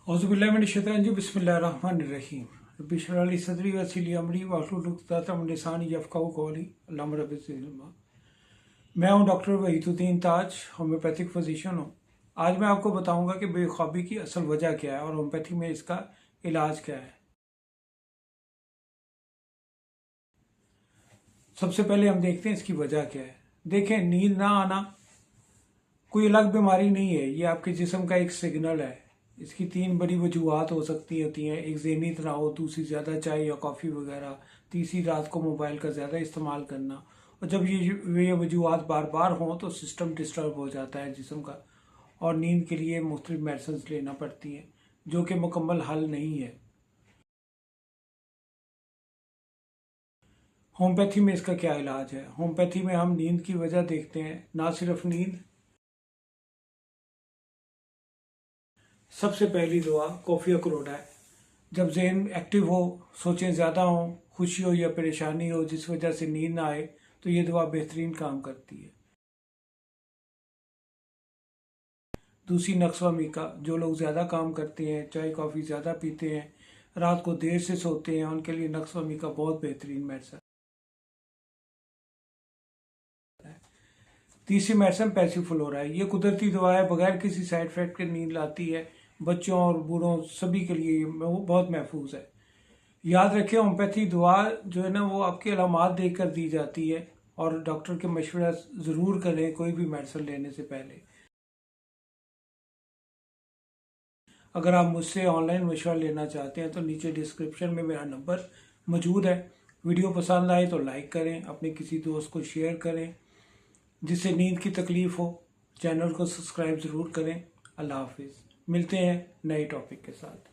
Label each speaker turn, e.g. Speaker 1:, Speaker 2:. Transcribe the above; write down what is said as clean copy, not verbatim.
Speaker 1: औज़ुबिल्लाहि बिस्मिल्लाहिर्रहमानिर्रहीम रब्बि इश्रह ली सदरी व यस्सिर ली अमरी वाहलुल उक़दतम मिन लिसानी यफ़क़हू क़ौली अल्लाहुम्मा रब्बि ज़िदनी। मैं हूं डॉक्टर वहीदुद्दीन ताज, होम्योपैथिक फिजिशियन हूं। आज मैं आपको बताऊंगा कि बेख्वाबी की असल वजह क्या है और होम्योपैथी में इसका इलाज क्या है। सबसे पहले हम देखते हैं इसकी वजह क्या है। देखें, नींद ना आना कोई अलग बीमारी नहीं है, ये आपके जिस्म का एक सिग्नल है। इसकी तीन बड़ी वजूहत हो सकती होती हैं। एक ज़हनी तनाव, दूसरी ज़्यादा चाय या कॉफ़ी वगैरह, तीसरी रात को मोबाइल का ज़्यादा इस्तेमाल करना। और जब ये वजूहत बार बार हों तो सिस्टम डिस्टर्ब हो जाता है जिस्म का, और नींद के लिए मुख्तलिफ मेडिसिन लेना पड़ती हैं जो कि मुकम्मल हल नहीं है। होम्योपैथी में इसका क्या इलाज है? होम्योपैथी में हम नींद की वजह देखते हैं, ना सिर्फ नींद। सबसे पहली दुआ कॉफ़ी अखरोट है। जब जहन एक्टिव हो, सोचें ज़्यादा हो, खुशी हो या परेशानी हो जिस वजह से नींद ना आए, तो ये दवा बेहतरीन काम करती है। दूसरी नक्शा मीका, जो लोग ज़्यादा काम करते हैं, चाय कॉफ़ी ज़्यादा पीते हैं, रात को देर से सोते हैं, उनके लिए नक्शा मीका बहुत बेहतरीन मेडिसिन है। तीसरी मेडिसिन पैसिफलोरा है। ये कुदरती दवा है, बगैर किसी साइड इफेक्ट के नींद लाती है। बच्चों और बूढ़ों सभी के लिए वो बहुत महफूज है। याद रखें, होम्योपैथी दवा जो है ना, वो आपकी अलामात देखकर दी जाती है, और डॉक्टर के मशवरा ज़रूर करें कोई भी मेडिसिन लेने से पहले। अगर आप मुझसे ऑनलाइन मशवरा लेना चाहते हैं तो नीचे डिस्क्रिप्शन में मेरा नंबर मौजूद है। वीडियो पसंद आए तो लाइक करें, अपने किसी दोस्त को शेयर करें जिससे नींद की तकलीफ़ हो। चैनल को सब्सक्राइब ज़रूर करें। अल्लाह हाफिज़। मिलते हैं नए टॉपिक के साथ।